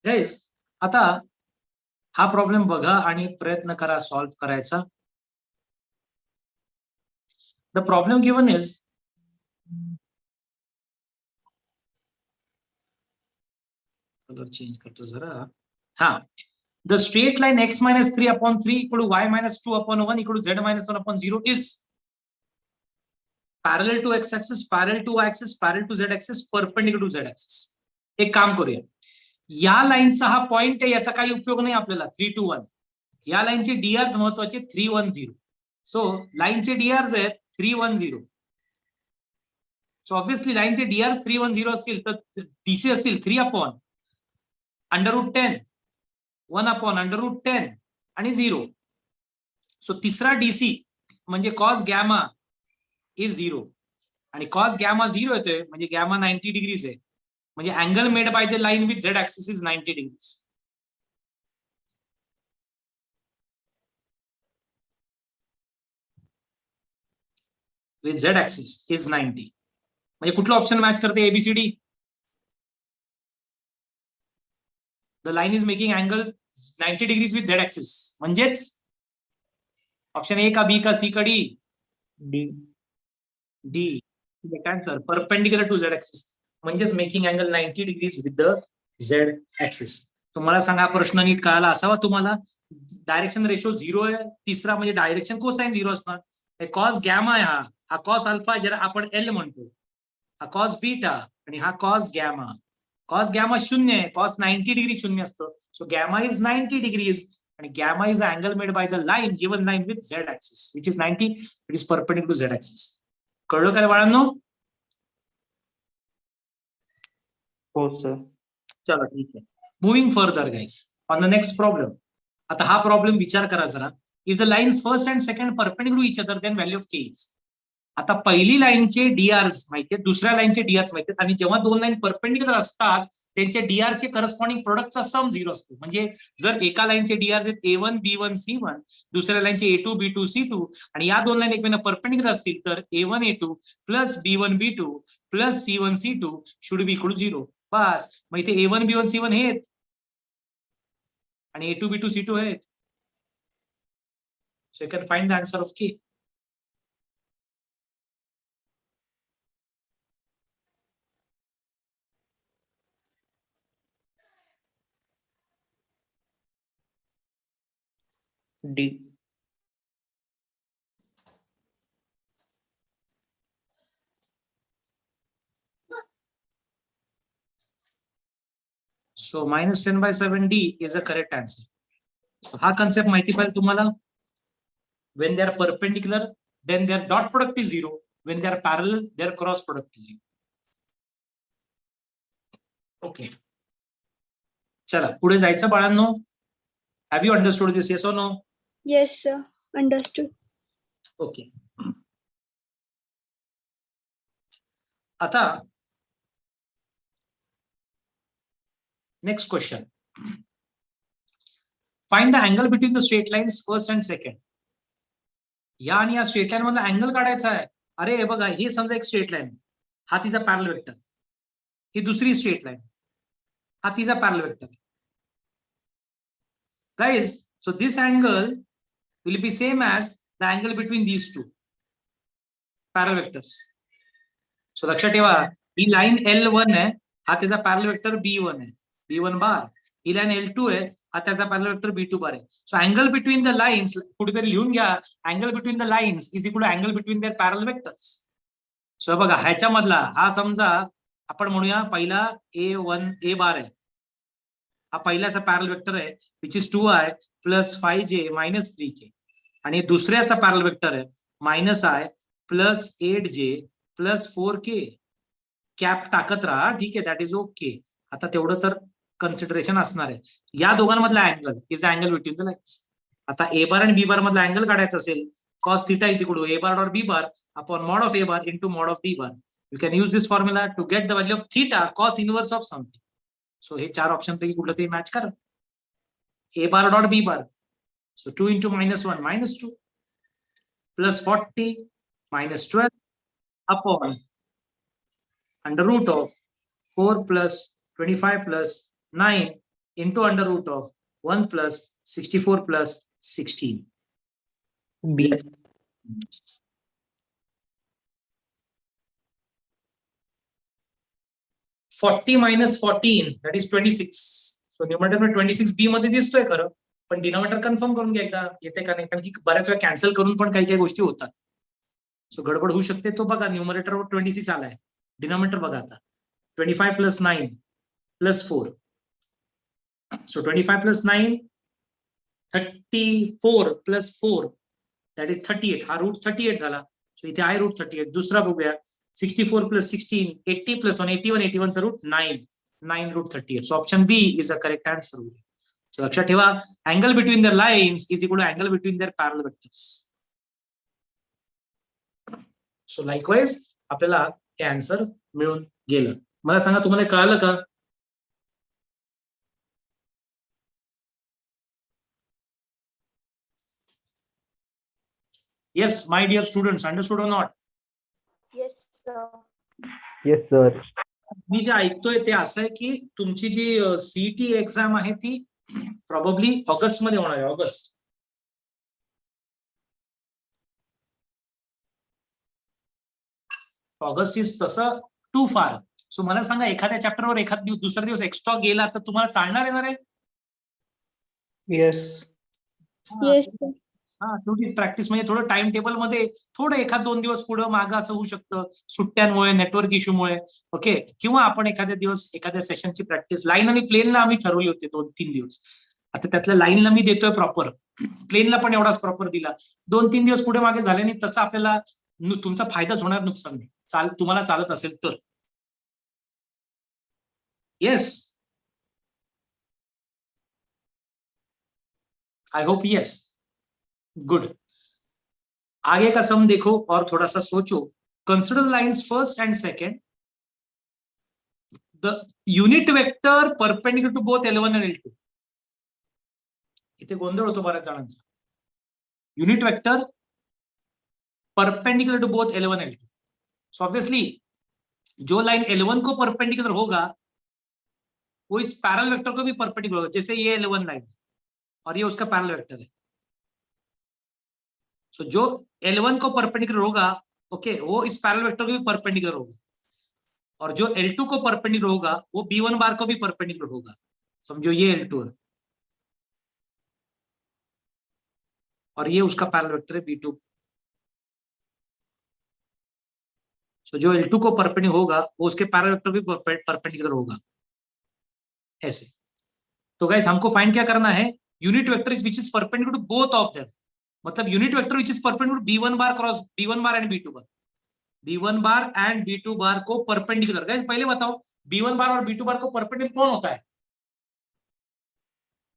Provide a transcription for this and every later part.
Guys, आता हा problem बघा आणि प्रयत्न करा सॉल्व्ह करायचा. The problem given is colour change करतो जरा. हा, the straight line x minus 3 upon 3 equal to y minus 2 upon 1 equal to z minus 1 upon 0 is parallel to x axis, parallel to y axis, parallel to z axis, perpendicular to z axis. एक काम करूया, या लाईनचा हा point आहे, याचा काही उपयोग नाही आपल्याला. 3 to 1 या लाईनचे डीआर्स महत्वाचे 310. सो लाईनचे डीआर्स आहेत 310. सो ऑब्व्हियसली लाईनचे डीआर्स 310 असतील तर डीसी असतील 3 अपॉन √10, 1 अपॉन √10 आणि 0. सो तिसरा डीसी म्हणजे कॉस गॅमा इज 0 आणि कॉस गॅमा 0 येतोय म्हणजे गॅमा 90 डिग्रीज आहे. म्हणजे angle made by the line with Z axis is 90 degrees. With Z axis is 90. म्हणजे कुठलं ऑप्शन मॅच करते ABCD? The line is making angle 90 degrees with Z axis. म्हणजेच option A का B का C का D? D. D. Answer perpendicular to Z axis म्हणजेच making angle 90 degrees with the Z axis. तुम्हाला सांगा, प्रश्न नीट कळाला असावा तुम्हाला. डायरेक्शन रेशो 0 आहे. तिसरा म्हणजे डायरेक्शन कोसाइन 0 असणार. कॉस गॅमा आहे, हा कॉस अल्फा ज्याला आपण एल म्हणतो, हा कॉस बीटा आणि हा कॉस गॅमा. कॉस गॅमा 0 आहे, कॉस 90 डिग्री 0 असतं. सो गॅमा इज 90 डिग्रीज आणि gamma is angle made by the line given line with Z axis which is 90. It is perpendicular to Z axis. कळलं काय बाळांनो? हो sir. चला ठीक आहे. Moving further guys on the next problem. आता हा प्रॉब्लेम विचार करा जरा. If the lines first and second perpendicular each other then value of k is. आता पहिली लाईनचे डीआर्स माहितीये, दुसऱ्या लाईनचे डीआर्स माहितीये, आणि जेव्हा दोन लाईन परपेंडिक्युलर असतात त्यांच्या डीआरचे करस्पॉन्डिंग प्रोडक्टचा सम 0 असतो. म्हणजे जर एका लाईनचे डीआर आहेत A1 B1 C1, दुसऱ्या लाईनचे A2 B2 C2 आणि या दोन लाईन एकमेकांना परपेंडिक्युलर असतील तर A1 A2 plus B1 B2 plus C1 C2 should be equal to 0. बस. मग इथे A1 B1 C1 हे आहेत आणि A2 B2 C2 आहेत. So you can find the answer of K. D. So -10/7 D is a correct answer. हा concept माहिती पाहिजे तुम्हाला. When they are perpendicular, then their dot product is 0. When they are parallel, their cross product is 0. Okay, चला पुढे जायचं बाळांनो. Have you understood this? Yes और no? Yes, sir. Understood. Okay. आता next question. Find the angle between the straight lines first and second. या आणि या straight line मधला अँगल काढायचा आहे. अरे हे बघा, हे समजा एक स्ट्रेट लाईन, हा तिचा पॅरल वेक्टर. ही दुसरी स्ट्रेट लाईन, हा तिचा पॅरल vector. Guys, so this angle will be same as the angle between these two parallel vectors. So लक्षात ठेवा, ही लाईन L1 आहे, हा त्याचा पॅरल वेक्टर B1 आहे, B1 बार. ही लाईन L2 आहे, हा त्याचा पॅरल वेक्टर B2 बार आहे. So angle between the lines कुठेतरी लिहून घ्या. Angle between the lines is equal to angle between their parallel vectors. So बघा, ह्याच्या मधला हा समजा आपण म्हणूया पहिला A1 A बार आहे. हा पहिल्याचा पॅरल वेक्टर आहे which is 2i plus 5j minus 3k. आणि दुसऱ्याचा पॅरल वेक्टर आहे -i plus 8j plus 4k. Cap टाकत राहा, ठीक आहे, दॅट इज ओके. आता तेवढं तर कन्सिडरेशन असणार आहे. या दोघांमधला angle is angle between the lines. आता ए बार आणि बी बार मधला अँगल काढायचा असेल, cos theta is equal to a bar or b bar upon mod of a bar into mod of b bar. You can use this formula to get the value of theta cos inverse of something. So हे चार option पैकी कुठलं तरी match करा. A bar dot B bar. So 2 into -1 -2 plus 40 minus 12 upon under root of 4 plus 25 plus 9 into under root of 1 plus 64 plus 16. B. Yes. $40 minus 14, that is 26. So numerator में 26 बी मध्ये दिसतोय खरं, पण डिनॉमिनेटर कन्फर्म करून घ्या एकदा येते का नाही, कारण की बऱ्याच वेळा कॅन्सल करून पण काही काही गोष्टी होतात. सो गडबड होऊ शकते. तो बघा न्यूमरेटरवर 26 आलाय, डिनॉमिनेटर बघा आता 25 plus 9 plus 4. So 25 plus 9, 34 plus 4, that is 38. हा रूट 38 झाला. सो इथे आहे रूट 38. दुसरा बघूया 64 plus 16, 80 plus 1, 81, 81 चा route 9, 9 root 38. So option B is a correct answer. So लक्षात ठेवा, angle between the lines is equal to angle between their parallel vectors. So likewise आपल्याला हे आन्सर मिळून गेलं. मला सांगा तुम्हाला कळालं का? Yes, my dear students, understood or not? Yes, sir. Yes, sir. मी जे ऐकतोय ते असं आहे की तुमची जी सीईटी एक्झाम आहे ती प्रॉब्ली ऑगस्ट मध्ये होणार आहे. ऑगस्ट इज तसं टू फार. सो मला सांगा, एखाद्या चॅप्टरवर एखादा दुसरा दिवस एक्स्ट्रा गेला तर तुम्हाला चालणार येणार आहे? Yes. Yes, sir. हा, थोडी प्रॅक्टिस म्हणजे थोडं टाइम टेबल मध्ये थोडं एखाद 2 दिवस पुढं मागं असं होऊ शकतं, सुट्ट्यांमुळे, नेटवर्क इश्यूमुळे. ओके, किंवा आपण एखाद्या दिवस एखाद्या सेशनची प्रॅक्टिस लाईन आणि प्लेनला आम्ही ठरवली होती 2-3 दिवस. आता त्यातल्या लाईनला मी देतोय प्रॉपर, प्लेनला पण एवढाच प्रॉपर दिला. 2-3 दिवस पुढे मागे झाले नाही, तसं आपल्याला तुमचा फायदाच होणार, नुकसान नाही. तुम्हाला चालत असेल तर. Yes, I hope yes. Good. आगे का सम देखो और थोड़ा सा सोचो. Consider lines first and second. The unit vector perpendicular to both L1 and L2. इथे गोंधळ होतो बऱ्याच जणांचा. Unit vector perpendicular to both L1 and L2. So obviously जो लाइन L1 को परपेंडिकुलर होगा वो इस पैरेलल वेक्टर को भी परपेंडिकुलर होगा. जैसे ये L1 लाइन और ये उसका पैरेलल वेक्टर है. सो जो L1 को परपेंडिकुलर होगा, ओके, वो इस पैरेलल वेक्टर को भी परपेंडिकुलर होगा. और जो L2 को परपेंडिकुलर होगा वो B1 बार को भी परपेंडिकुलर होगा. समझो ये L2 है और ये उसका पैरेलल वेक्टर है B2. तो जो L2 को परपेंडिकुलर होगा वो उसके पैरेलल वेक्टर भी परपेंडिकुलर होगा, ऐसे. तो गाइस हमको फाइंड क्या करना है? Unit vector which is perpendicular to both of them. मतलब unit vector which is perpendicular B1 bar cross B1 bar and B2 bar. B1 bar and B2 bar को परपेंडिकुलर. गाइस पहले बताओ, B1 बार और B2 बार को perpendicular कौन होता है?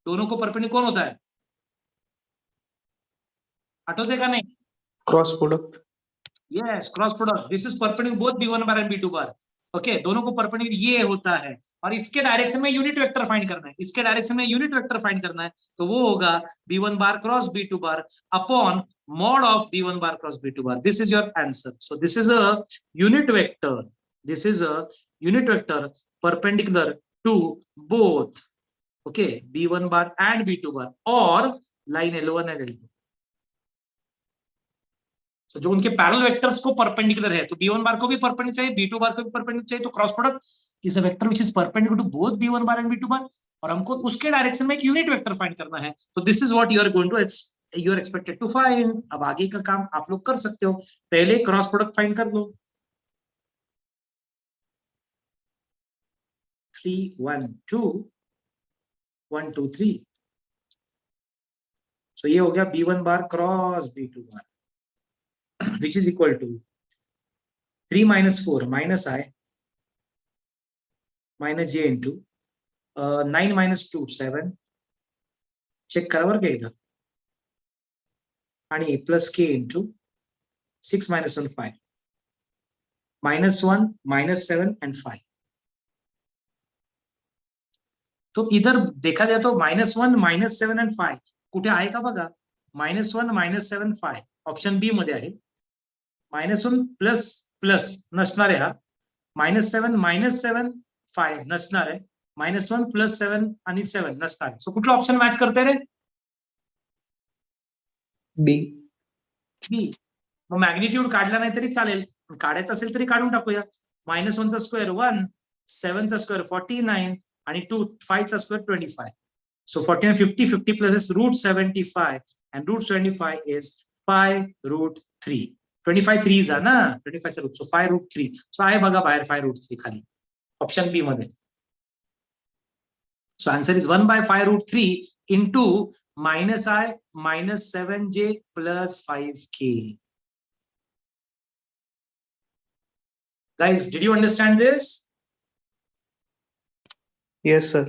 दोनों को परपेंडिकुलर कौन होता है? आठवते का नहीं? Cross product. Yes, cross product. This is perpendicular both B1 bar and B2 bar. Okay, दोनों को परपेंडिकुलर ये होता है. और इसके डायरेक्शन में यूनिट वेक्टर फाइंड करना है. इसके डायरेक्शन में यूनिट वेक्टर फाइंड करना है. तो वो होगा B1 bar cross B2 bar upon mod of B1 bar cross B2 bar. This is your answer. So this is a unit vector. This is a unit vector perpendicular to both, okay, B1 bar and B2 bar or line L1 and L2. So जो उनके parallel vectors को perpendicular है, तो B1 बार को भी perpendicular चाहिए, B2 bar को भी परपेंडिकुलर चाहिए. तो cross product is a vector which is perpendicular to both B1 bar and B2 bar. और हमको उसके डायरेक्शन में एक यूनिट वेक्टर फाइंड करना है. तो this is what you are going to you are expected to find. अब आगे का काम आप लोग कर सकते हो. पहले क्रॉस प्रोडक्ट फाइंड कर लो. 3 1 2 1 2 3. सो ये हो गया B1 bar cross B2 bar which is equal to 3 minus 4 minus I minus J into 9 minus 2 7. Check करा बरं का एकदा. आणि plus K into 6 minus 1 5 minus 1 minus 7 and 5. तो इधर देखा जाए तो -1 -7 and 5 कुठे आहे का बघा. -1 -7 5 ऑप्शन बी मध्ये आहे. -1 प्लस प्लस नसणार आहे हा. -7 -7 5 नसणार आहे. -1 + 7 आणि 7 नसतात. सो कुठलं ऑप्शन मॅच करते रे? बी. बी. मग मॅग्निट्यूड काढला नाही तरी चालेल, पण काढायचं असेल तरी काढून टाकूया. -1 चा स्क्वेअर 1, 7 चा स्क्वेअर 49 आणि 5 चा square 25. So 49, 50, 50 plus is √75 and √75 is 5√3. 25 3s are ना 25 चा रूट, so 5√3. So आहे बघा बाहेर 5√3 खाली ऑप्शन बी मध्ये. So answer is 1/5√3 into -I -7j plus 5k. Guys, did you understand this? Yes, sir.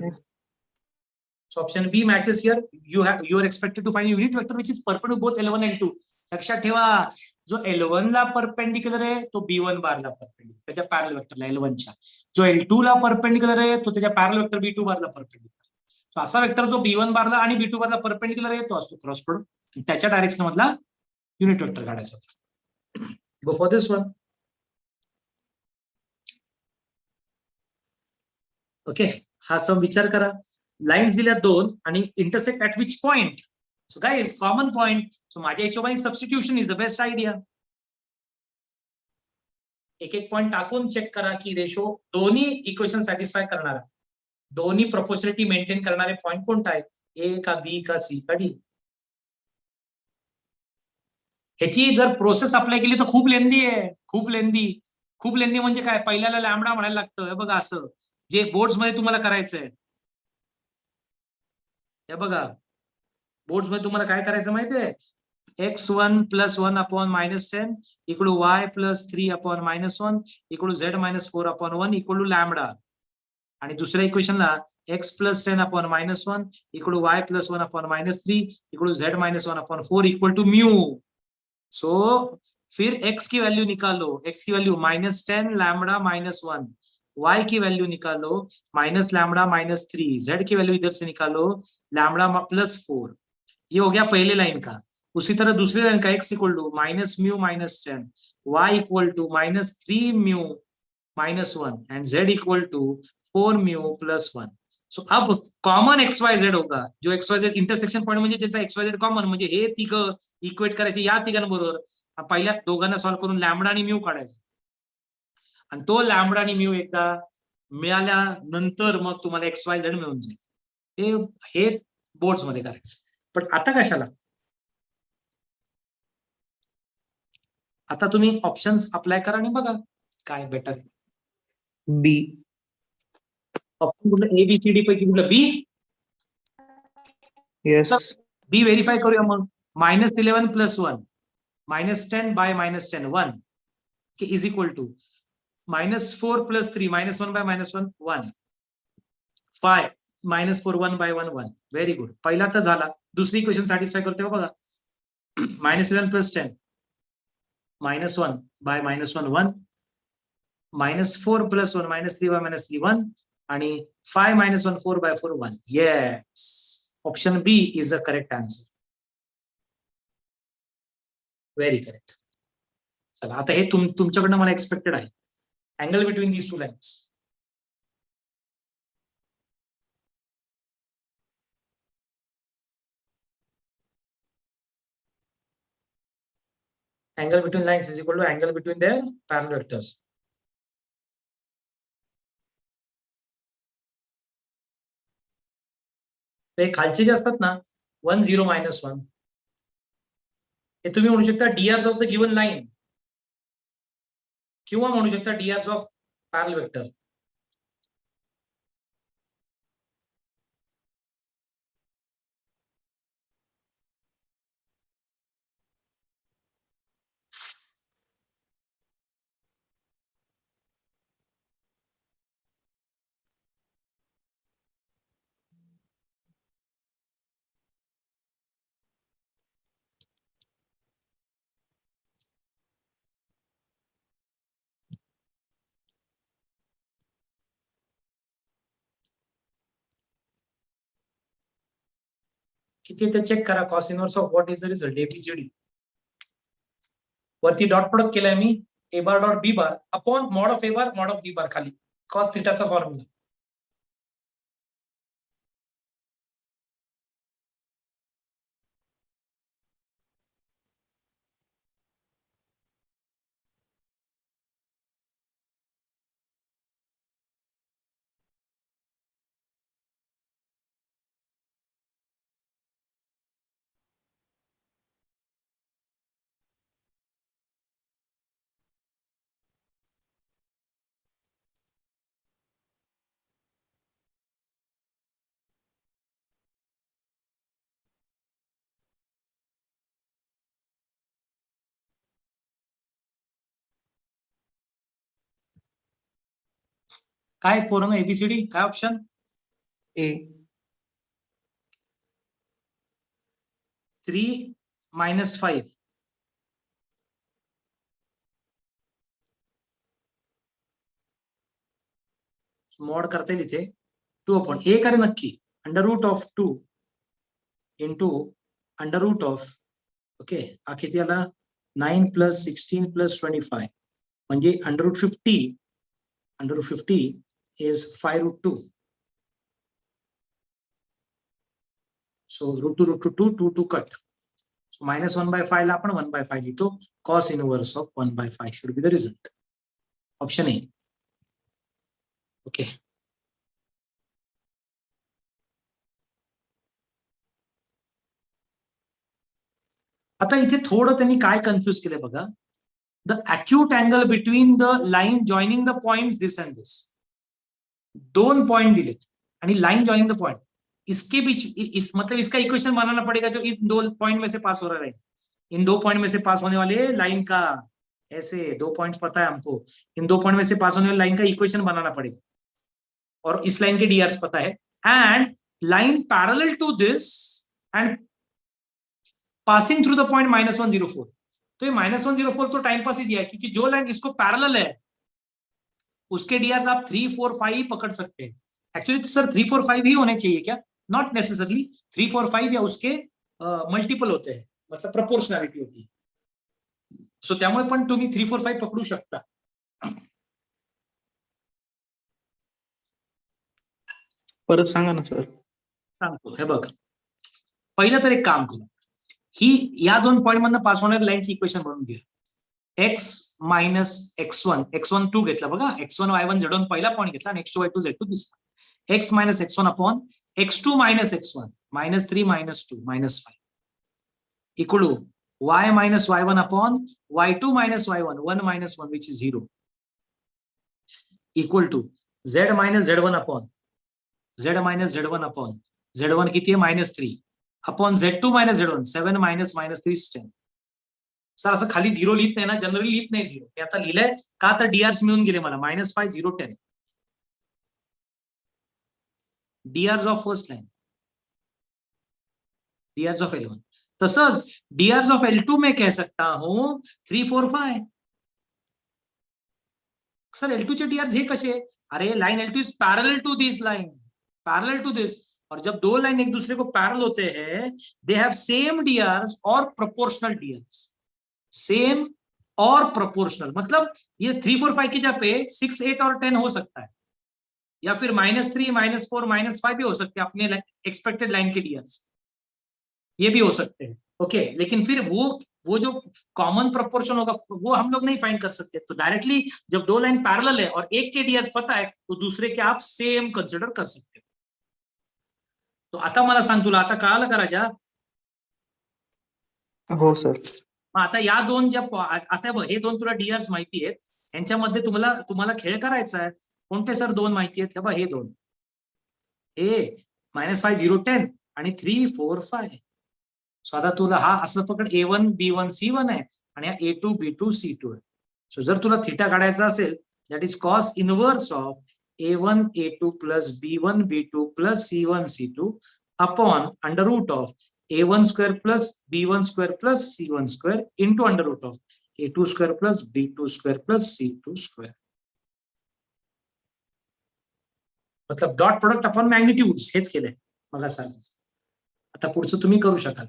So option B matches here. You are expected to find unit vector which is perpendicular both L1 and L2. लक्षात ठेवा, जो L1 ला perpendicular आहे तो B1 बारला perpendicular, त्याच्या पॅरल वेक्टरला L1 च्या. जो L2 ला परपेंडिक्युलर आहे तो त्याच्या पॅरल वेक्टर B2 बारला परपेंडिक्युलर. So असा वेक्टर जो B1 बारला आणि B2 बारला परपेंडिक्युलर आहे तो असतो क्रॉस प्रोडक्ट. त्याच्या डायरेक्शन मधला युनिट वेक्टर काढायचा होता. Go for this one. Okay, हा सम विचार करा. लाईन्स दिल्या 2 आणि intersect at which point. So guys common point. So माझ्या हिशोबाने substitution is the best idea. एक एक पॉइंट टाकून चेक करा की रेशो दोन्ही इक्वेशन सॅटिस्फाय करणारा, दोन्ही प्रोपोर्शनॅलिटी मेंटेन करणारे पॉइंट कोणता आहे, ए का बी का सी का डी. ह्याची जर प्रोसेस अप्लाय केली तर खूप लेंदी आहे, खूप लेंदी. खूप लेंदी म्हणजे काय, पहिल्याला लॅम्बडा म्हणायला लागतं. हे बघा असं जे बोर्ड्स मध्ये तुम्हाला करायचंय. हे बघा बोर्ड्स मध्ये तुम्हाला काय करायचं माहितीये, x1 + 1 / -10 = y + 3 / -1 = z - 4 / 1 = लॅम्बडा. आणि दुसऱ्या इक्वेशनला x + 10 / -1 = y + 1 / -3 = z - 1 / 4 = mu. So फिर x की वैल्यू निकालो, x की वैल्यू -10 लैम्बडा -1, y की वैल्यू निकालो -लैम्बडा -3, z की वैल्यू इधर से निकालो लैम्बडा +4. ये हो गया पहले लाइन का. उसी तरह दूसरी लाइन का x = -μ -10, y = -3μ -1 and z = 4μ + 1. So अब कॉमन XYZ होगा. जो XYZ इंटरसेक्शन पॉइंट म्हणजे ज्याचा XYZ कॉमन, म्हणजे हे तिघं इक्वेट करायचे या तिघांबरोबर. पहिल्या दोघांना सॉल्व्ह करून लॅम्बडा आणि म्यू काढायचा. आणि तो लॅम्बडा आणि म्यू एकदा मिळाल्यानंतर मग तुम्हाला XYZ मिळून जाईल. हे बोर्ड्स मध्ये करायचं. पण आता कशाला, आता तुम्ही ऑप्शन्स अप्लाय करा आणि बघा काय बेटर. बी. ऑप्शन कुठलं, ABCD पैकी कुठलं, बी. Yes. बी व्हेरीफाय करूया मग. -11 + 1 -10 / -10 1 is equal to -4 + 3 -1 / -1 1 5 -4 1 / 1 1. Very good. पहिला तर झाला. दुसरी इक्वेशन सॅटिस्फाय करते बघा. -11 + 10 -1 / -1 1 -4 + 1 -3 / -3 1 आणि 5 -1 4 / 4 1. Yes, option B is a correct answer. Very correct. चला आता हे तुमच्याकडनं मला एक्सपेक्टेड आहे. Angle between these two lines. Angle between lines is equal to angle between their parallel vectors. हे खालचे जे असतात ना 1 0 -1, हे तुम्ही म्हणू शकता drs of the given line किंवा म्हणू शकता drs ऑफ पॅरलल वेक्टर. किती ते चेक करा. Cos inverse of what is the result, ABCD. वरती डॉट प्रोडक्ट केलाय मी, A bar dot B bar upon mod of A bar mod of B बार खाली cos थिटाचा formula. काय पोरं एबीसीडी काय option? A. 3 - 5. Mod करता येईल इथे 2 अपॉन ए करे नक्की √2 इंटू √, ओके, हा किती आला 9 + 16 + 25 म्हणजे √50 is 5√2. So √2 2 cut. So -1/5 ला आपण 1/5 लिहितो. Cos inverse of 1/5 should be the result. Option A. Okay. आता इथे थोडं त्यांनी काय कन्फ्युज केलंय बघा. The acute angle between the line joining the point this and this. 2 point दिलेत आणि लाइन जॉइनिंग द पॉइंट, इसके बीच मतलब इसका इक्वेशन बनाना पड़ेगा जो इन 2 पॉइंट में से पास हो रहा है. इन 2 पॉइंट में से पास होने वाले लाइन का, ऐसे 2 पॉइंट्स पता है हमको, इन 2 पॉइंट में से पास होने वाली लाइन का इक्वेशन बनाना पड़ेगा और इस लाइन के डीआरस पता है. And line parallel to this and passing through the point -104. तो ये -104 तो टाइम पास ही दिया है क्योंकि जो लाइन इसको पैरेलल है उसके डीआरस आप 3, 4, 5 ही पकड़ सकते हैं. एक्चुअली तो सर 3, 4, 5 ही होने चाहिए क्या? Not necessarily. 3, 4, 5 या उसके मल्टिपल होते हैं, मतलब प्रपोर्शनॅलिटी होती है. सो त्यामुळे पण तुम्ही 3, 4, 5 पकडू शकता. परत सांगा ना सर. सांगतो हे बघ. पहिलं तर एक काम करू, ही या 2 पॉइंट मधनं पास होणाऱ्या लाईनची इक्वेशन बनवून घ्या. x - x1, x1 2 घेतला बघा, x1 y1 z1 पहिला पॉइंट घेतला आणि x2 y2 z2 दुसरा. x - x1 upon x2 - x1 -3 - 2 -5 equal to y - y1 upon y2 - y1 1 - 1 which is 0 equal to z - z1 upon z - z1 upon z1 किती आहे -3 upon z2 - z1 7 - -3 is 10. Sir असं खाली 0 लिहित नाही ना, generally लिहित नाही 0. मी आता लिहिलंय का तर डीआरस मिळून गेले मला -5 0 10 डीआरस of first line, डीआरस of L1. तसंच डीआरस ऑफ L2 में कह सकता हूं 3, 4, 5. सर L2 चे डीआरस हे कसे? अरे line L2 is parallel to this line, parallel to this. और जब 2 लाइन एक दूसरे को पैरेलल होते हैं दे हैव सेम डीआरस और प्रोपोर्शनल डीआरस. सेम और प्रोपोर्शनल मतलब ये 3, 4, 5 की जगह पे 6, 8 और 10 हो सकता है, या फिर -3, -4, -5 भी हो सकते हैं अपने एक्सपेक्टेड लाइन के डीआरस, ये भी हो सकते हैं. ओके, लेकिन फिर वो जो कॉमन प्रोपोर्शन होगा वो हम लोग नहीं फाइंड कर सकते. तो डायरेक्टली जब 2 लाइन पैरेलल है और एक के डीआरस पता है तो दूसरे के आप सेम कंसिडर कर सकते हो. तो आता मला सांग, तुला आता कळालं का राजा? हो सर. आता या 2 ज्या आता बघ, हे 2 तुला डीआरस माहिती आहेत, यांच्यामध्ये तुम्हाला खेळ करायचा आहे. कोणते सर 2 माहिती आहेत? हे 2 हे -5 0 10 आणि 3 4 5. सो आता तुला हा असं पकड A1 B1 C1 आहे आणि हा A2 B2 C2 आहे. सो जर तुला थिटा काढायचा असेल that is cos inverse of A1 A2 plus B1 B2 plus C1 C2 upon √of A1 square plus B1 square plus C1 square into √of A2 square plus B2 square plus C2 square. मतलब dot product upon magnitude हेच केलंय मला सांगायचं. आता पुढचं तुम्ही करू शकाल.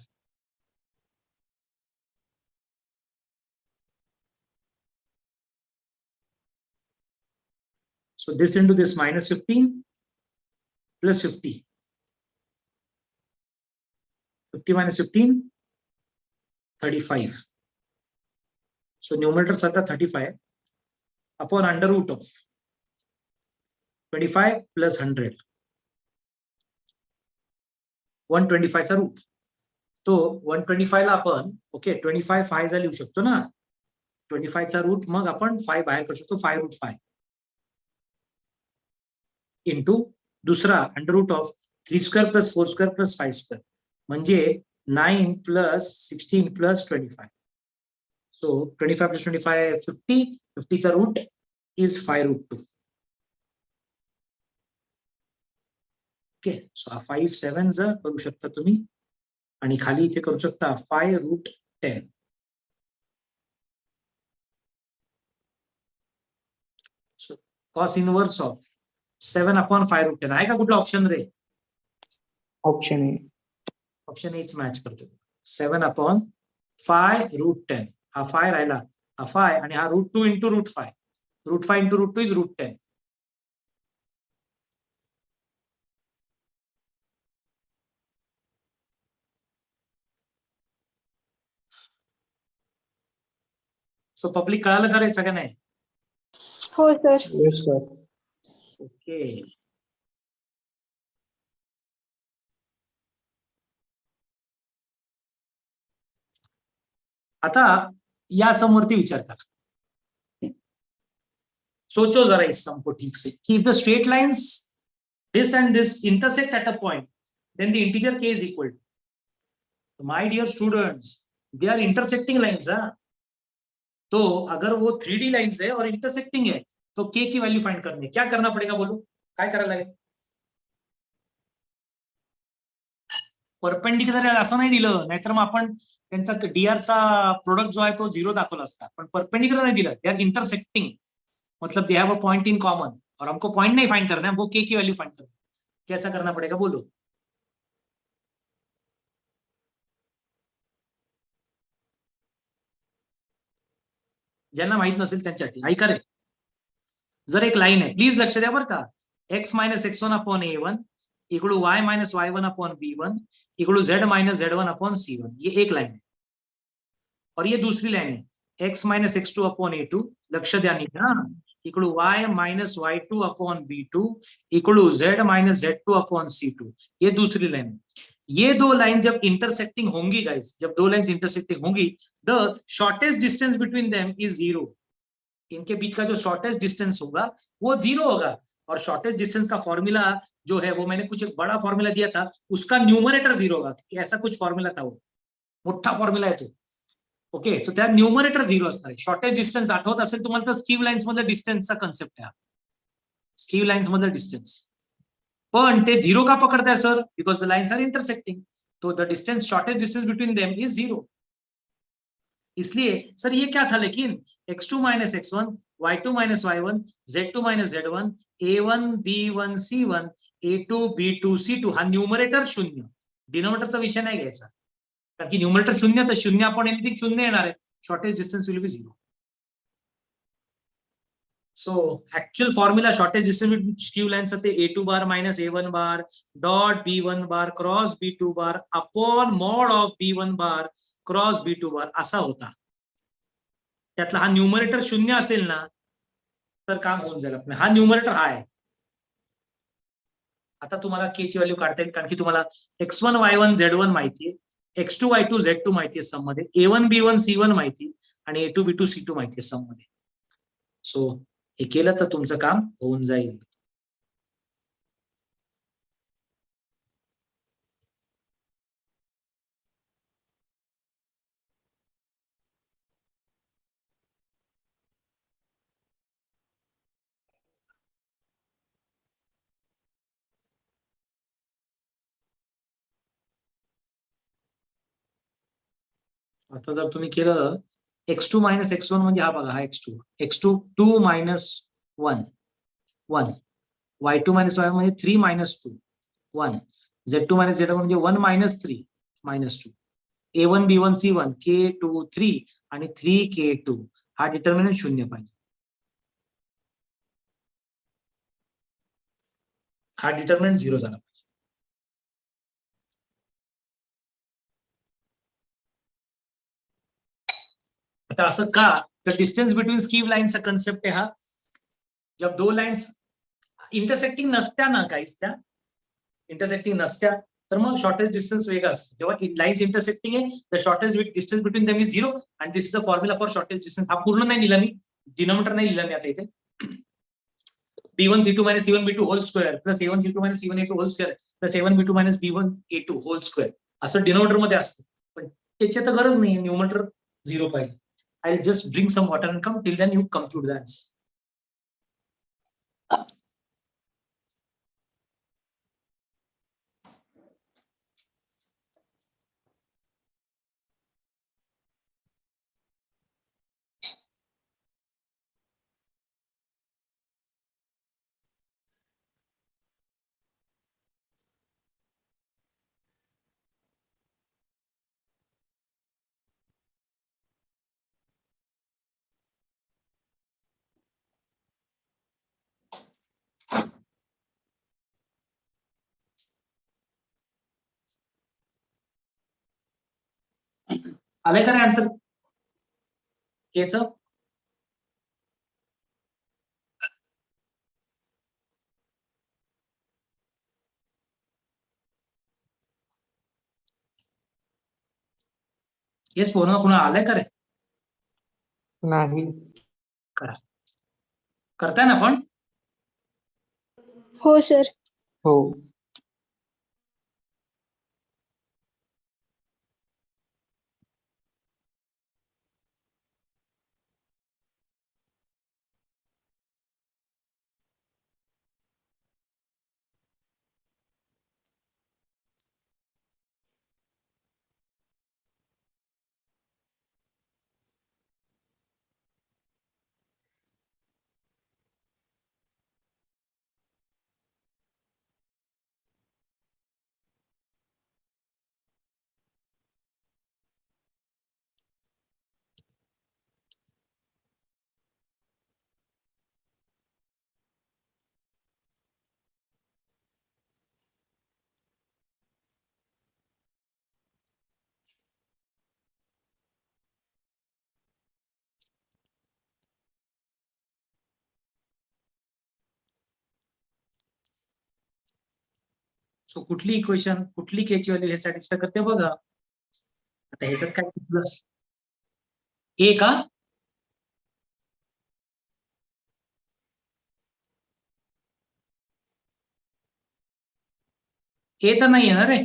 So this into this -15 plus 50. 50 minus 15, 35. So numerator आता 35 upon √of 25 plus 100. 125 चा रूट. तो 125 ला आपण ओके 25 5 लिहू शकतो ना. 25 चा रूट मग आपण 5 बाहेर करू शकतो, 5√5 इंटू दुसरा √of 3 square plus 4 square plus 5 square म्हणजे 9 प्लस 16 प्लस 25. So 25 plus 25 50. 50 चा रूट इज 5√2. ओके, सो हा 5 7 करू शकता तुम्ही आणि खाली इथे करू शकता 5√10. सो कॉस इनवर्स ऑफ 7/5√10 आहे का कुठला option ray? Option A. Option H match करतो. 7/5√10. हा 5 राहिला, हा 5 आणि हा √2 into √5. √5 into √2 is √10. So public कळालं का रे सगळ्यांना? हो सर. Yes sir. ओके, आता या समवरती विचार करा. सोचो जरा इस सम को ठीक से कि if the straight lines this and this intersect at a point, then the integer k is equal to. My dear students, they are intersecting lines. तो अगर वो 3D लाइन्स है और इंटरसेक्टिंग है तो k की वैल्यू फाइंड करनी है. क्या करना पड़ेगा बोलो? काय करायला लागेल? परपेंडिक्युलर आहे असं नाही दिलं, नाहीतर मग आपण त्यांचा डीआरचा प्रोडक्ट जो आहे तो 0 दाखवला असता. पण परपेंडिक्युलर नहीं दिला, दे आर इंटरसेक्टिंग, मतलब they have a point in common और हमको पॉइंट नहीं फाइंड करना है, हमको के की वैल्यू फाइंड करना है. कैसा करना पड़ेगा बोलो? ज्यांना माहित नसेल त्यांच्यासाठी ऐका रे. जर एक लाईन आहे, प्लीज लक्ष द्या बरं का. x minus x1 upon a1 equal to y minus y1 upon b1 equal to z minus z1 upon c1. ये एक लाइन है. और ये दूसरी लाइन है x minus x2 upon a2, लक्ष द्या नीट ना, equal to y minus y2 upon b2 equal to z minus z2 upon c2. ये दूसरी लाइन है. ये दो लाइन जब इंटरसेक्टिंग होंगी गाइस, जब दो लाइन्स इंटरसेक्टिंग होंगी, the shortest distance between them is 0. इनके बीच का जो शॉर्टेस्ट डिस्टेंस होगा वो 0 होगा. और शॉर्टेस्ट डिस्टेंस का फॉर्मूला जो है वो मैंने कुछ एक बड़ा फॉर्मूला दिया था, उसका न्यूमरेटर 0 होगा. ऐसा कुछ फॉर्मूला था, वो मोठा फॉर्म्युला आहे तो. ओके, सो त्या न्यूमरेटर 0 असणार आहे. शॉर्टेस्ट डिस्टन्स आठवत असेल तुम्हाला तर स्कीव लाईन्स मधल्या डिस्टन्सचा कन्सेप्ट आहे. स्कीव लाईन्स मधलं डिस्टन्स, पण ते 0 का पकडताय sir? Because the lines are intersecting. तो the distance, shortest distance between them is 0. इसलिए सर ये क्या था लेकिन, x2 minus x1, y2 minus y1, z2 minus z1, a1 b1 c1, a2 b2 c2. हा न्यूमरेटर 0, डिनोमिनेटरचा विषय नाही घ्यायचा, कारण की न्यूमरेटर 0 तर 0 आपण एनिथिंग 0 येणार आहे. Shortest distance will be 0. So actual formula shortest distance between skew lines ते a2 bar minus a1 bar dot b1 bar cross b2 bar upon mod of b1 bar cross b2 bar असा होता. त्यातला हा numerator 0 असेल ना तर काम होऊन जाईल आपलं. हा न्यूमरेटर हा आहे. आता तुम्हाला के ची व्हॅल्यू काढता येईल, कारण की तुम्हाला x1 y1 z1 माहितीये, x2 y2 z2 माहितीये सम मध्ये, a1 b1 c1 माहिती आणि a2 b2 c2 माहितीये सम मध्ये. सो हे केलं तर तुमचं काम होऊन जाईल. आता जर तुम्ही केलं x2 मायनस x1 म्हणजे हा बघा, हा x2 2 minus 1 1, y2 minus y म्हणजे 3 मायनस 2 1, z2 मायनस z1 म्हणजे 1 minus 3 minus 2, a1 b1 c1 k2 3 आणि 3 k2. हा डिटर्मिनंट 0 पाहिजे. हा डिटर्मिनंट 0 झाला पाहिजे. आता असं का? तर डिस्टेंस बिटवीन स्कीव लाईनचा कन्सेप्ट आहे हा. जब दो लाइन्स इंटरसेक्टिंग नसत्या ना, काहीच त्या इंटरसेक्टिंग नसत्या तर मग शॉर्टेस्ट डिस्टन्स वेगळा असतो. जेव्हा लाइन्स इंटरसेक्टिंग आहे the shortest distance between them is 0 आणि this is the formula for shortest distance. हा पूर्ण नाही लिहिला मी, डिनोमिनेटर नाही लिहिला मी आता इथे. b1 c2 minus c1 b2 whole square plus a1 c2 minus c1 a2 whole square plus a1 b2 minus b1 a2 whole square असं denominator मध्ये असतं. पण त्याची आता गरज नाही, न्यूमरेटर 0 पाहिजे. I will just drink some water and come, till then you compute the answer. आलंय का रे आन्सर केच? येस पूर्ण कुणा आलंय का रे? नाही. करा, करताय ना पण? हो सर. हो. सो कुठली इक्वेशन कुठली केची व्हॅल्यू हे सॅटिस्फाय करते बघा. आता ह्याच्यात काय प्लस ए का? ए तर नाही आहे ना रे.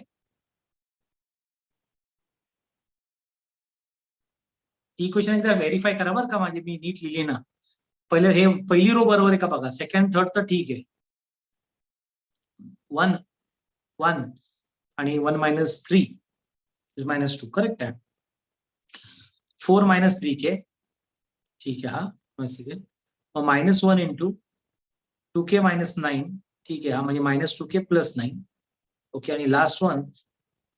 ही इक्वेशन एकदा व्हेरीफाय करा बरं का, माझी मी नीट लिहिली ना. पहिले हे पहिली रो बरोबर आहे का बघा, सेकंड थर्ड तर ठीक आहे. 1 1 आणि 1 मायनस 3 इज मायनस 2 करेक्ट आहे. 4 मायनस 3k ठीक आहे. हा मायनस 1 इंटू 2k मायनस 9 ठीक आहे. हा म्हणजे मायनस 2k प्लस 9 ओके. आणि last one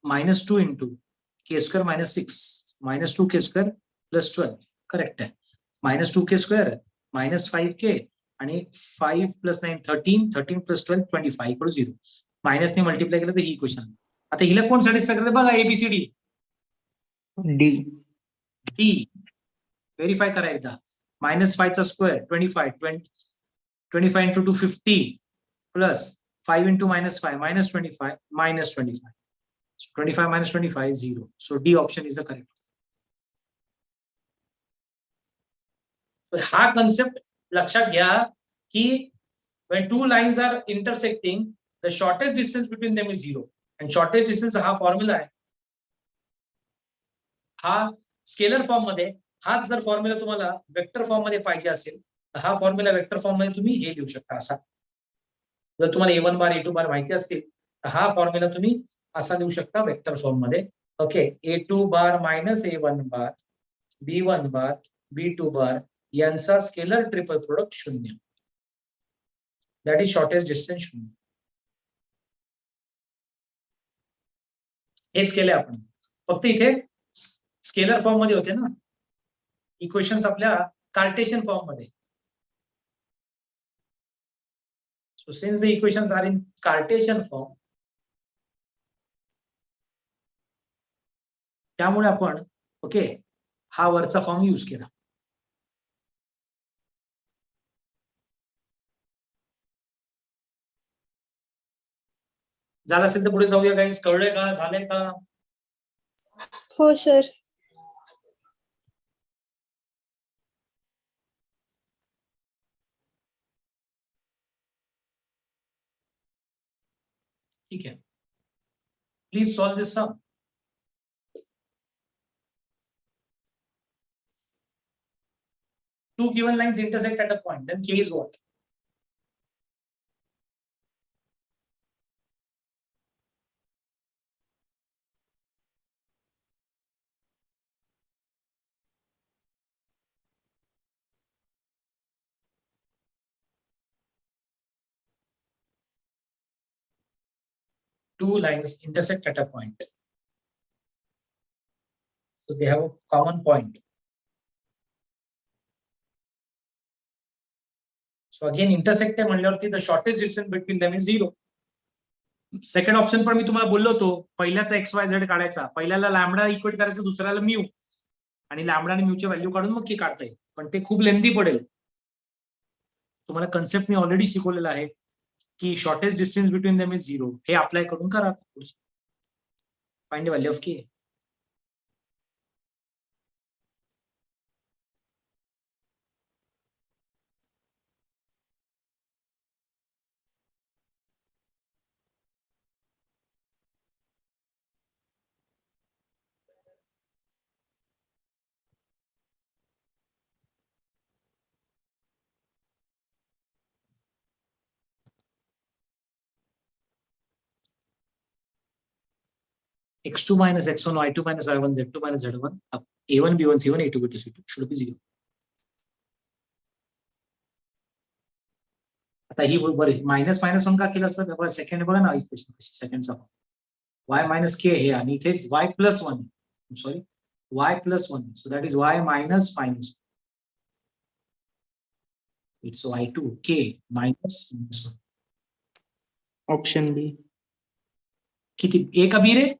minus 2 into k square minus 6 minus 2k square plus 12 correct आहे. Minus 2k square minus 5k आणि 5 प्लस 9 13 13 प्लस 12 25 इक्वल 0. मायनसने मल्टिप्लाय केलं तर ही इक्वेशन. आता हिला कोण सॅटिस्फाय करते बघा, एबीसीडी. डी. डी व्हेरीफाय करा एकदा. मायनस 5 चा square 25 25 into 2 50 plus 5 into minus 5 minus 25 minus 25 25 minus 25 is 0. So D option is the correct. तर हा कन्सेप्ट लक्षात घ्या की when two lines are intersecting, the shortest distance between them is 0. And shortest distance हा formula आहे. हा scalar form मध्ये, हाच जर फॉर्म्युला तुम्हाला वेक्टर फॉर्म मध्ये पाहिजे असेल तर हा फॉर्म्युला वेक्टर फॉर्म मध्ये तुम्ही हे लिहू शकता असा. जर तुम्हाला A1 बार A2 बार माहिती असतील तर हा फॉर्म्युला तुम्ही असा लिहू शकता वेक्टर फॉर्म मध्ये. ओके. A2 बार मायनस A1 बार B1 बार B2 बार यांचा scalar triple product 0. That is shortest distance 0. हेच केले आपण. फक्त इथे स्केलर फॉर्म मध्ये होते ना इक्वेशन्स, आपल्या कार्टेशियन फॉर्म मध्ये. So since the equations are in Cartesian form, त्यामुळे आपण ओके हा वरचा फॉर्म यूज केला. झालं असेल तर पुढे जाऊया गाईज. कळलंय का? झालंय का? हो सर. ठीक आहे. Please solve this sum. Two given lines intersect at a point, then K is what? Two lines intersect at a point. So they have a common point. So again intersect आहे म्हणल्यावरती the shortest distance between them is 0. Second option पण मी तुम्हाला बोललो होतो, पहिल्याचा XYZ काढायचा, पहिल्याला lambda equate करायचं, दुसऱ्याला mu. आणि लॅमडा आणि म्यूची व्हॅल्यू काढून मग के काढता येईल, पण ते खूप लेंदी पडेल. तुम्हाला कन्सेप्ट मी ऑलरेडी शिकवलेला आहे की shortest distance between them is 0. हे अप्लाय करून करा. Find the value of K. x2 minus x1, y2 minus y1, z2 minus z1, a1, b1, c1, a2, b2, c2 should be 0. आता ही बरी मायनस मायनस वन का केलं असतं second बघा ना इक्वेशन सेकंडचा y मायनस के हे आणि इथेच y plus one sorry y plus one so that is y minus minus it's y2 k minus minus one. Option b. किती ए का बी रे?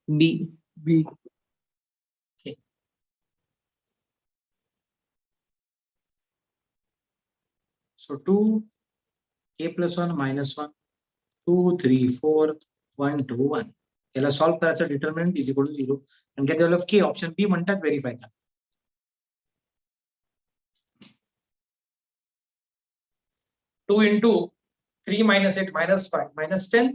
बी. बी. So 2 k plus 1 minus 1 2 3 4 1 2 1 याला सॉल्व करायचं डिटर्मिनंट इज इक्वल टू 0 आणि get the value of k option b म्हणतात verify करा. 2 into 3 minus 8 minus 5 minus 10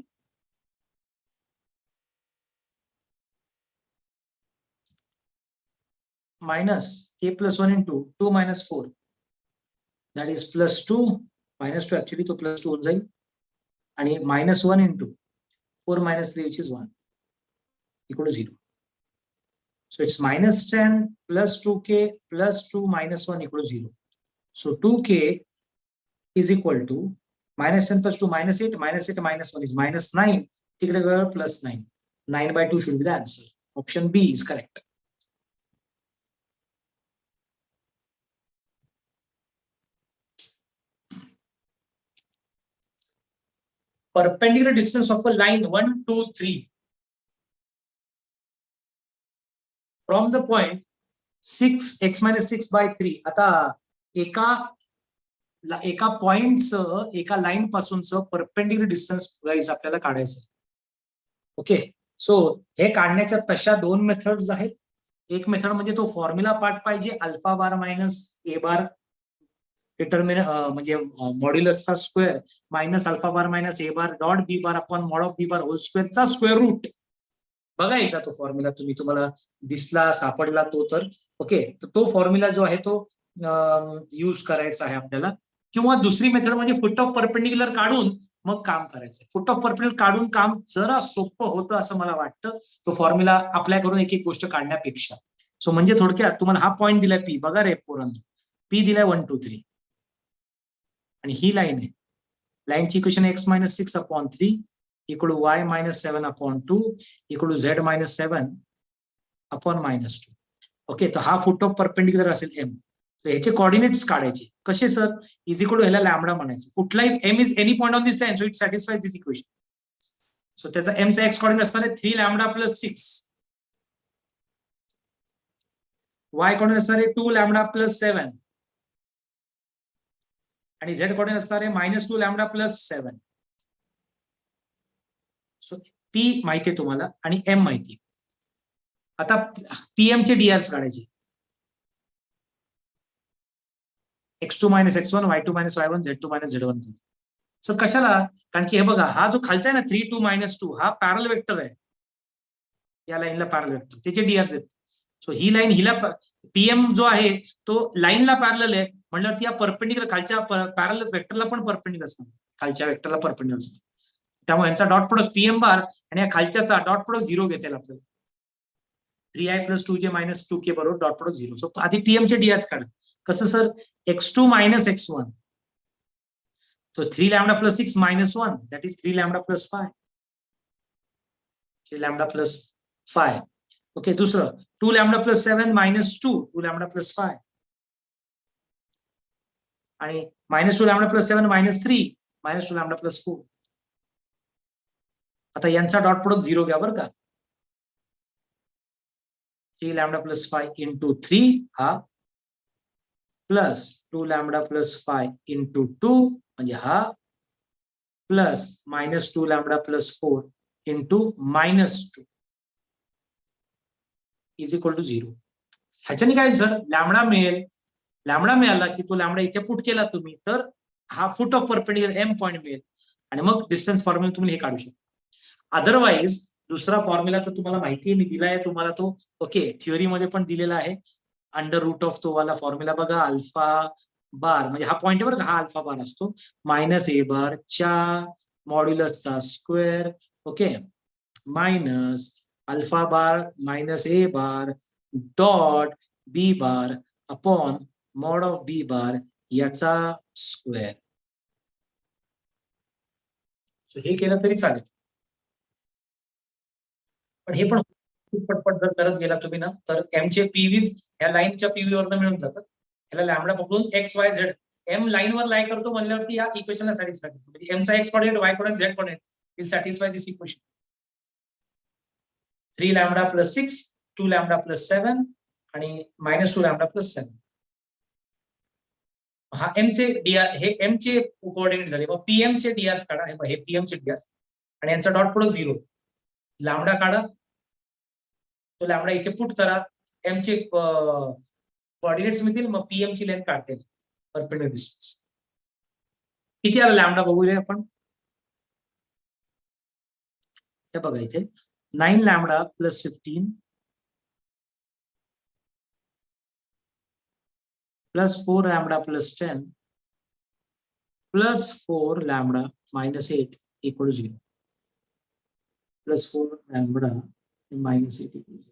minus k plus 1 into 2 minus 4 that is plus 2 minus 2 actually तो plus 2 होऊन जाईल आणि minus 1 into 4 minus 3 which is 1 equal to 0. So it's minus 10 plus 2k plus 2 minus 1 equal to 0. So 2k is equal to minus 10 plus 2 minus 8 minus 8 minus 1 is minus 9 तिकडे plus 9 9 by 2 should be the answer. Option B is correct. Perpendicular distance of a line 1 2 3 from the point 6 x minus 6 by 3. आता एका पॉइंटचं एका line पासूनचं perpendicular distance guys आपल्याला काढायचं. Okay so हे काढण्याच्या तशा दोन मेथड्स आहेत. एक मेथड म्हणजे तो फॉर्म्युला पार्ट पाहिजे alpha bar minus a bar determine म्हणजे मॉड्युलसचा square minus alpha bar minus a bar dot B bar upon mod of B bar whole स्क्वेअरचा स्क्वेअर रूट. बघा एकदा तो फॉर्म्युला तुम्हाला दिसला सापडला तो तर ओके तर तो फॉर्म्युला जो आहे तो यूज करायचा आहे आपल्याला. किंवा दुसरी मेथड म्हणजे फुट ऑफ परपेंडिक्युलर काढून मग काम करायचं. फुट ऑफ परपेंडिक्युलर काढून काम जरा सोपं होतं असं मला वाटतं तो फॉर्म्युला अप्लाय करून एक एक गोष्ट काढण्यापेक्षा. सो म्हणजे थोडक्यात तुम्हाला हा पॉईंट दिलाय पी बघा रे पोरांनो पी दिलाय 1 2 3 आणि ही लाईन आहे. लाईनची equation x minus 6 upon 3 equal to y minus 7 upon 2 equal to z minus 7 upon minus 2. Okay तर हा फुट ऑफ परपेंडिक्युलर असेल m. तर ह्याचे कोऑर्डिनेट्स काढायचे कसे सर इज इक्वल टू ह्याला लॅम्बडा म्हणायचं. कुठलाही m is any point on this line so it satisfies this equation. So त्याचा m चा x कोऑर्डिनेट असणार आहे 3 लॅम्बडा प्लस 6 y कोऑर्डिनेट असणार आहे 2 लॅम्बडा प्लस 7 आणि z कोऑर्डिनेट असणार आहे minus 2 lambda plus 7. So p माहिती आहे तुम्हाला आणि m माहिती आहे. आता pm चे drs काढायचे x2 minus x1 y2 minus y1 z2 minus z1. So कशाला कारण की हे बघा हा जो खालचा आहे ना 3 2 minus 2 हा पॅरल वेक्टर आहे. या लाईनला पॅरल वेक्टर त्याचे drs आहेत. सो ही लाईन हिला पीएम जो आहे तो लाईनला पॅरल आहे म्हणल्यावरती या परपेंडिक्युलर खालच्या पॅरल वेक्टरला पण परपेंडिक्युलर असणार खालच्या वेक्टरला परपेंडिक्युलर असणार. त्यामुळे यांचा डॉट प्रोडक्ट पीएम बार आणि या खालच्याचा डॉट प्रोडक्ट 0 घेता आपल्याला 3i plus 2j minus 2k बरोबर डॉट प्रोडक्ट 0. सो आधी पीएम चे डीआरस काढा. कसं सर x2 मायनस x1 तो 3 lambda plus 6 minus 1 that is 3 lambda plus 5 3 lambda plus 5. Okay दुसरं 2 lambda plus 7 minus 2 lambda plus 5 आणि minus 2 lambda plus 7 minus 3 minus 2 lambda plus 4. आता यांचा डॉट प्रोडक्ट 0 घ्या बरं का. 3 लॅमडा प्लस 5 इंटू 3 हा plus 2 lambda plus 5 into 2 म्हणजे हा plus minus 2 lambda plus 4 into -2 is equal to 0. ह्याच्याने काय जर लॅमडा मिळाला की तो लॅमडा इथे पुट केला तुम्ही तर हा foot of perpendicular M point मिळेल आणि मग डिस्टन्स फॉर्म्युला तुम्ही हे काढू शकता. अदरवाईज दुसरा फॉर्म्युला तर तुम्हाला माहिती आहे, मी दिलाय तुम्हाला तो. ओके, थिअरी मध्ये पण दिलेला आहे. अंडर रूट ऑफ तो वाला फॉर्म्युला बघा, अल्फा बार म्हणजे हा पॉईंट वर हा अल्फा बार असतो मायनस ए बार च्या मॉड्युलसचा square. Okay, minus alpha bar minus a bar dot B bar upon mod of B bar याचा स्क्वेअर. हे केलं तरी चालेल, पण हे पण पटपट जर करत गेला तुम्ही ना तर एमचे पीव्हीज या लाईनच्या पीव्ही वरनं मिळून जातात. याला लॅमडा पकडून x y z m line वर लाय करतो म्हणल्यावरती या इक्वेशनला सॅटिस्फाय करतो. म्हणजे एमचा x coordinate y coordinate z coordinate will satisfy this equation. 3 lambda plus 6 2 lambda plus 7 आणि -2 लॅमडा प्लस 7 हा एमचे डीआर, हे एमचे कोऑर्डिनेट झाले. मग पीएम चे डीआर काढा. हे पीएम चे डीआर आणि यांचा डॉट पुढे 0. लॅमडा काढा, तो लॅमडा इथे पुट करा, एमचे कोऑर्डिनेट्स मिळतील, मग पीएम ची लेंथ काढते परपेंडिक्युलर डिस्टन्स. किती आला लॅमडा बघूया आपण. हे बघा इथे 9 lambda plus 15 plus 4 lambda plus 10 plus 4 lambda minus 8 equal 0. Plus 4 lambda minus 8 equal 0.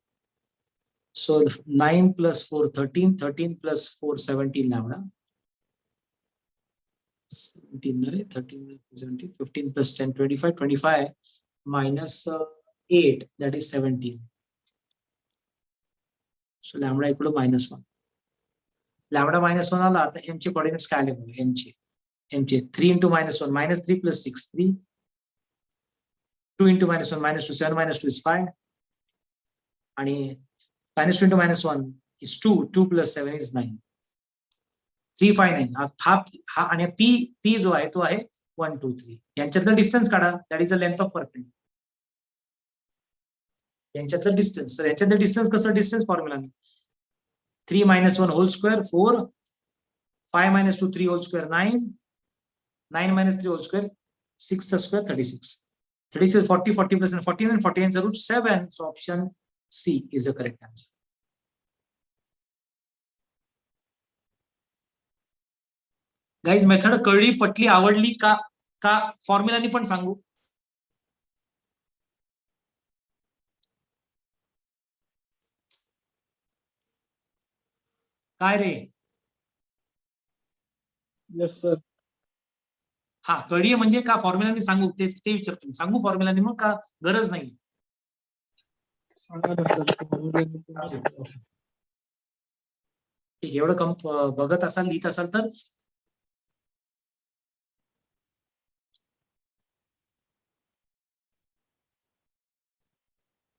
So 9 plus 4 13, 13 plus 4 17 lambda. 17 13 17 15 plus 10 25 25 minus 8 that is 17. So lambda equal to -1. Lambda -1 आला तर m चे कोऑर्डिनेट्स काय आले बघा. m चे 3 into -1 -3 plus 6 3 2 into -1 -2 7 -2 is 5 आणि -2 into -1 is 2 2 plus 7 is 9 3 5 9 हा आणि p जो आहे तो आहे 1 2 3. यांच्यातलं डिस्टन्स काढा, that is the length of perpendicular. यांच्यातलं डिस्टन्स, तर यांच्यातलं डिस्टन्स कसं, distance formula 3 - 1 whole square 4 5 - 2 3 whole square 9 9 - 3 whole square 6 चा स्क्वेअर 36 36 40 40 plus 49 49 चा root 7. So option C is the correct answer. Guys method कळली, पटली, आवडली का का फॉर्म्युलानी पण सांगू. काय रे. Yes, sir. हा कळली म्हणजे का फॉर्म्युलानी सांगू ते विचारतो मी. सांगू फॉर्म्युलानी मग का गरज नाही. सांगा ना sir. ठीक, एवढं कम बघत असाल लिहित असाल तर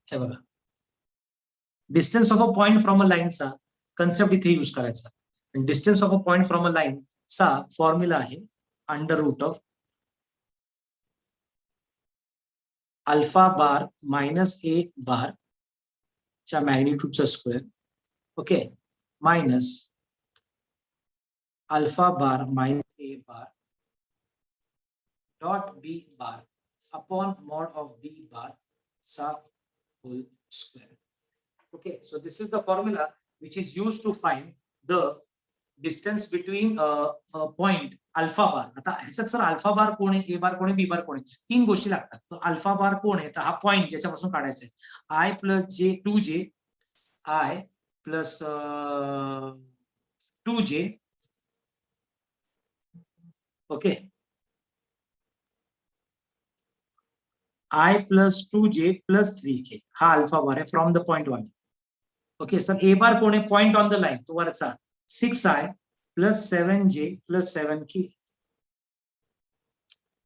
हे बघा. Distance of a point from a लाईनचा कन्सेप्ट इथे यूज करायचा. Distance of a point from a line चा फॉर्म्युला आहे under root of alpha bar minus a bar च्या मॅग्निट्यूडचा square. Okay, minus alpha bar minus a bar dot B bar upon mod of B bar चा whole square. Okay, so this is the formula which is used to find the distance between a point alpha bar. आता ह्याच्यात sir alpha bar कोण आहे, ए bar कोण आहे, B bar कोण आहे, 3 गोष्टी लागतात. तर अल्फा बार कोण आहे, तर हा पॉइंट ज्याच्यापासून काढायचा आहे I plus j 2j I plus 2j. Okay, I plus 2j plus 3k हा अल्फा बार आहे from the point 1. Okay sir, a bar कोण आहे, पॉइंट ऑन द लाईन तो वरचा 6i plus 7j plus 7k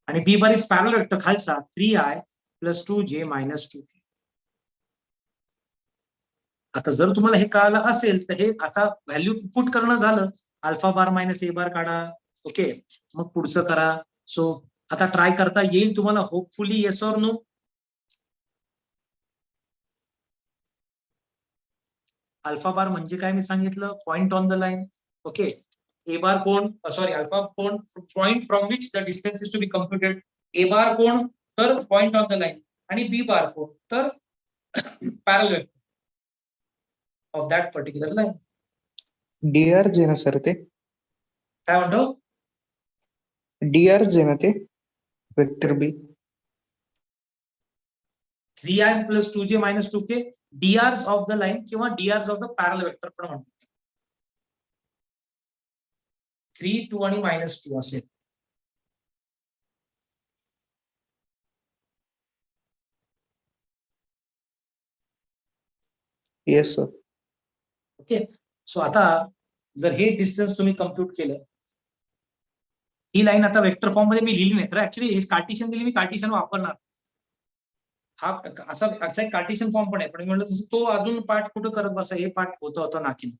आणि B bar is parallel vector खालचा 3i plus 2j minus 2k. आता जर तुम्हाला हे कळालं असेल तर हे आता व्हॅल्यू पुट करणं झालं, अल्फा बार मायनस ए बार काढा. ओके, मग पुढचं करा. सो आता ट्राय करता येईल तुम्हाला hopefully, yes or no? Alpha bar म्हणजे काय मी सांगितलं, point on the line. Okay, a bar कोण, सॉरी अल्फा कोण, point from which the distance is to be computed. A bar कोण, तर पॉइंट ऑन द लाईन. आणि बी बार कोण, तर parallel vector of that particular line. DR जे ना sir ते काय म्हणतो? डीआर जे ना ते vector B 3i plus 2j minus 2k drs of the line किंवा drs of the parallel vector पण म्हणतो. 3, 2 आणि -2 असेल. Yes sir. ओके, सो आता जर हे डिस्टन्स तुम्ही कम्प्युट केलं, ही लाईन आता वेक्टर फॉर्म मध्ये मी लिहिली नाही, तर ऍक्च्युली हे कार्टिशियन दिली, मी कार्टिशियन वापरणार. हा असा एक कार्टिशियन फॉर्म पण आहे, पण मी म्हणलं तसं तो अजून पार्ट कुठं करत बसा, हे पार्ट होता नाकीन.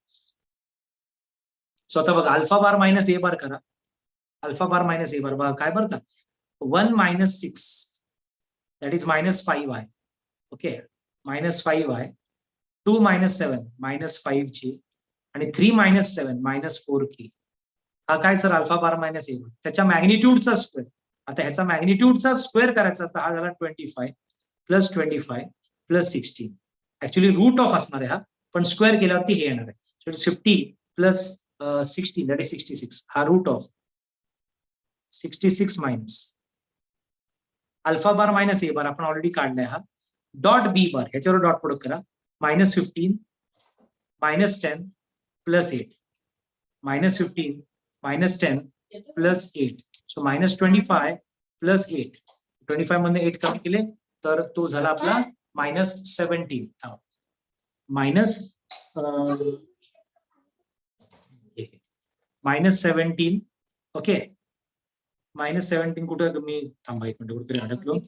सो आता बघा, अल्फा बार मायनस ए बार करा. अल्फा बार मायनस ए बार बघा काय बरं का, 1 - 6 that is -5i. Okay, -5i, 2 - 7 -5g आणि 3 - 7 -4k. हा काय sir, alpha bar minus a बार, त्याच्या मॅग्निट्यूडचा स्क्वेअर. आता ह्याचा मॅग्निट्यूडचा स्क्वेअर करायचा असता, हा झाला 25 + 25 + 16. ऍक्च्युली रूट ऑफ असणार आहे हा, पण स्क्वेअर केल्यावरती हे येणार आहे. So it's 50 + 16 that is 66. हा root of 66 minus alpha bar minus a bar आपण ऑलरेडी काढलाय हा. डॉट बी बार, ह्याच्यावर डॉट प्रोडक्ट करा. -15 -10 + 8 -15 -10 + 8. सो -25 + 8. 25 मध्ये 8 कमी केले तर तो झाला आपला -17. -17. ओके, -17 कुठे, तुम्ही थांबा एक मिनिट, कुठेतरी अडकलो.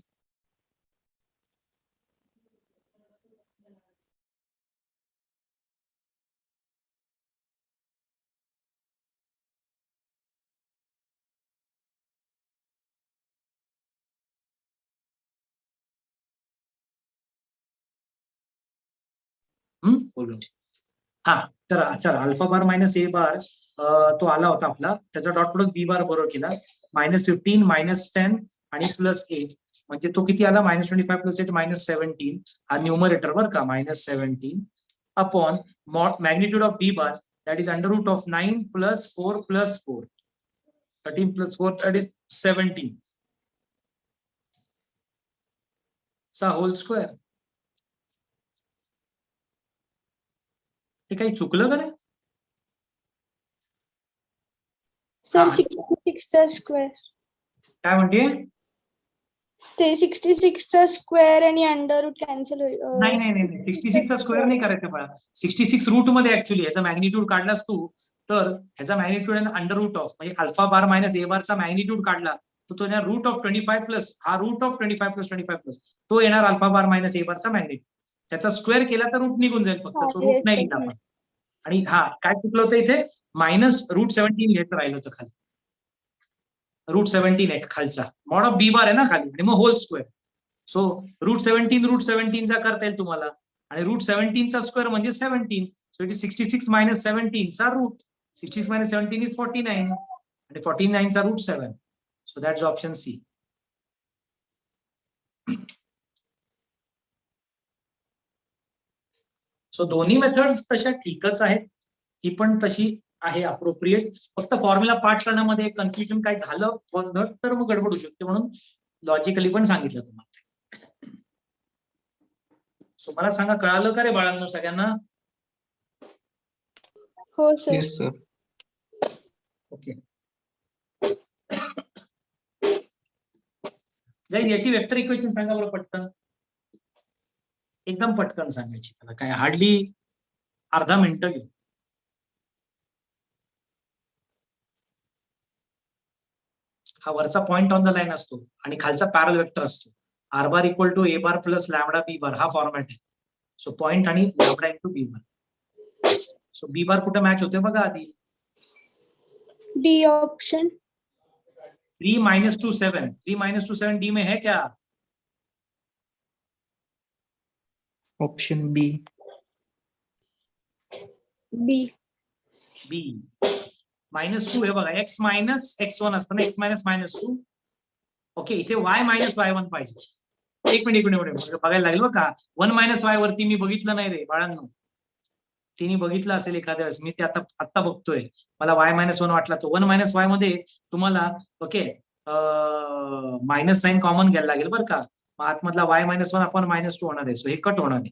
बोलून हा, तर चला अल्फा बार मायनस ए बार तो आला होता आपला, त्याचा डॉट प्रोडक्ट बी बार बरोबर केला. -15 -10 आणि +8 म्हणजे तो किती आला, -25 + 8 -17. हा न्यूमरेटर वर का, -17 upon magnitude of B bar that is √9 + 4 + 4 13 + 4 that is 17 चा होल स्क्वेअर. हे काही चुकलं का नाही? सर हा. 66 चा स्क्वेअर, काय म्हणते? ते 66 चा स्क्वेअर आणि अंडर रूट कॅन्सल होईल. नाही 66 चा स्क्वेअर नाही करायचं बाळा. 66 रूट मध्ये ऍक्च्युली ह्याचा मॅग्निट्यूड काढलास तू, तर ह्याचा मॅग्निट्यूड आहे अंडर रूट ऑफ, म्हणजे अल्फा बार मायनस ए बारचा मॅग्निट्यूड काढला तर तो येणार √25 हा √25 + 25 तो येणार अल्फा बार मायनस ए बारचा मॅग्निट्यूड. त्याचा स्क्वेअर केला तर रूट निघून जाईल फक्त, तो रूट नाही लिहिला आपण. आणि हा काय चुकलं होतं इथे, -√17 लिहायचं राहिलं होतं खाली. √17 आहे खालचा, मॉड ऑफ बी बार आहे ना खाली, आणि मग होल स्क्वेअर. सो √17 चा करता येईल तुम्हाला, आणि √17 चा स्क्वेअर म्हणजे 17. सो इट इज 66 - 17 चा रूट. 66 - 17 इज 49 आणि 49 चा √7. So that's option C. So दोन्ही मेथड्स तशा ठीकच आहेत, ही पण तशी आहे अप्रोप्रिएट. फक्त फॉर्म्युला पाठ करण्यामध्ये कन्फ्युजन काय झालं गोंधळ तर मग गडबड होऊ शकते, म्हणून लॉजिकली पण सांगितलं तुम्हाला. सो मला सांगा, कळालं का रे बाळांनो सगळ्यांना? हो सर. Yes sir. ओके, याची वेक्टर इक्वेशन सांगा बरं पटकन, एकदम पटकन सांगायची, त्याला काय हार्डली अर्धा मिनिटं घेऊ. हा वरचा पॉइंट ऑन द लाईन असतो आणि खालचा पॅरल वेक्टर असतो. आर बार = ए बार + लॅम्बडा बी बार, हा फॉर्मॅट आहे. सो पॉइंट आणि lambda into B bar. So B bar कुठे मॅच होते बघा आधी. D option. 3 - 2 7. 3 - 2 7 डी में है क्या? ऑप्शन बी. B. बी. -2 हे बघा, x मायनस x1 असतं ना, x मायनस -2. ओके, इथे y मायनस y1 पाहिजे. एक मिनिट बघायला लागेल बघा. 1 - y वरती मी बघितलं नाही रे बाळांनो. तिने बघितलं असेल एखाद्या वेळेस, मी ते आता बघतोय. मला y-1 वाटला, तो 1 - y मध्ये तुम्हाला ओके मायनस साइन कॉमन घ्यायला लागेल बरं का. आतमधला y-1 आपण -2 होणार आहे. सो हे कट होणार आहे.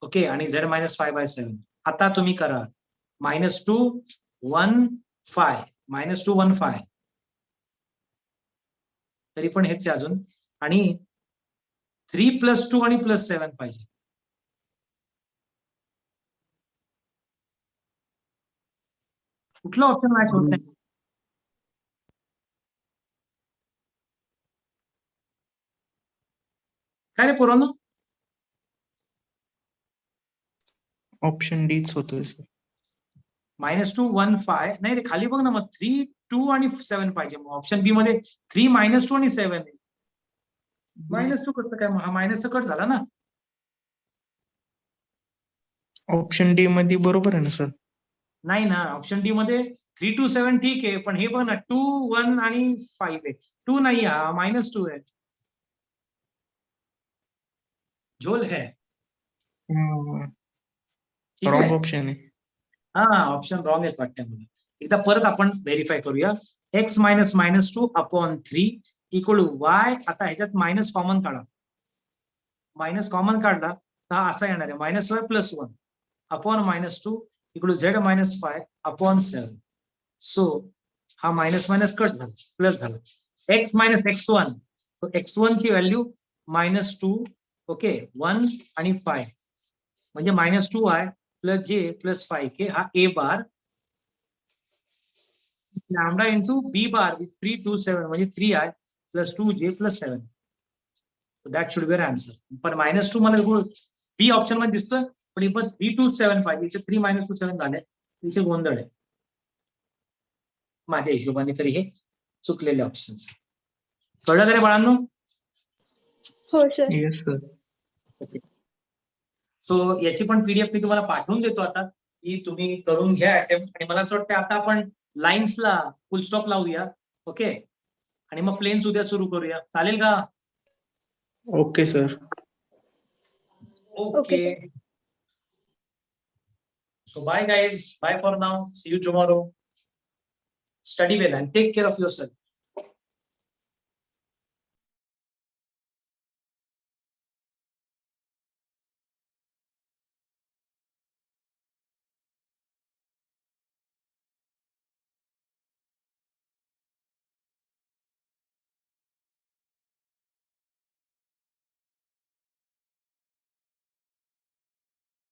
ओके, आणि z -5/7. आता तुम्ही करा -2 1 5 -2 1 5. तरी पण हेच आहे अजून. आणि 3 + 2 आणि +7 पाहिजे. कुठलं ऑप्शन मॅच होत नाही? काय रे पोरांनो? ऑप्शन डीच होतोय सर. -2 1 5 नाही रे, खाली बघ ना मग. 3 2 आणि 7 पाहिजे. मग ऑप्शन बी मध्ये 3 -2 आणि 7 आहे. -2 कसं काय? हा मायनस तर कट झाला ना. ऑप्शन डी मध्ये बरोबर आहे ना सर. नाही ना, ऑप्शन डी मध्ये 3 2 7 ठीक आहे, पण हे बघ ना 2 1 आणि 5 आहे. 2 नाही, हा -2 आहे. झोल है. ठीक रॉंग आहे. ऑप्शन आहे. हा, ऑप्शन रॉंग आहे वाटतं मला. एकदा परत आपण व्हेरीफाय करूया. x -2 upon 3 equal y. आता ह्याच्यात मायनस कॉमन काढा. मायनस कॉमन काढला तर हा असा येणार आहे -y + 1 upon -2 equal z -5 upon 7. So हा मायनस कट झाला, प्लस झाला. x - x1. x1 ची व्हॅल्यू -2 ओके 1 आणि 5 म्हणजे -2y + j + 5k. हा a bar lambda into B bar is 3 2 7 म्हणजे 3i + 2j + 7. That should be our answer. पण -2 मला बी ऑप्शन मध्ये दिसतोय, पण इथं 3 2 7 पाहिजे. इथे 3 - 2 7 झाले. इथे गोंधळ आहे माझ्या हिशोबाने. तरी हे चुकलेले ऑप्शन्स. कळलं का रे बाळांनो? हो सर. Yes sir. सो याची पण पीडीएफ मी तुम्हाला पाठवून देतो आता, की तुम्ही करून घ्या अटेम्प्ट. आणि मला असं वाटतं आता आपण लाईन्सला फुल स्टॉप लावूया. ओके, आणि मग प्लेन्स उद्या सुरू करूया. चालेल का? Okay sir. Okay. So bye guys. Bye for now. See you tomorrow. Study well and take care of yourself.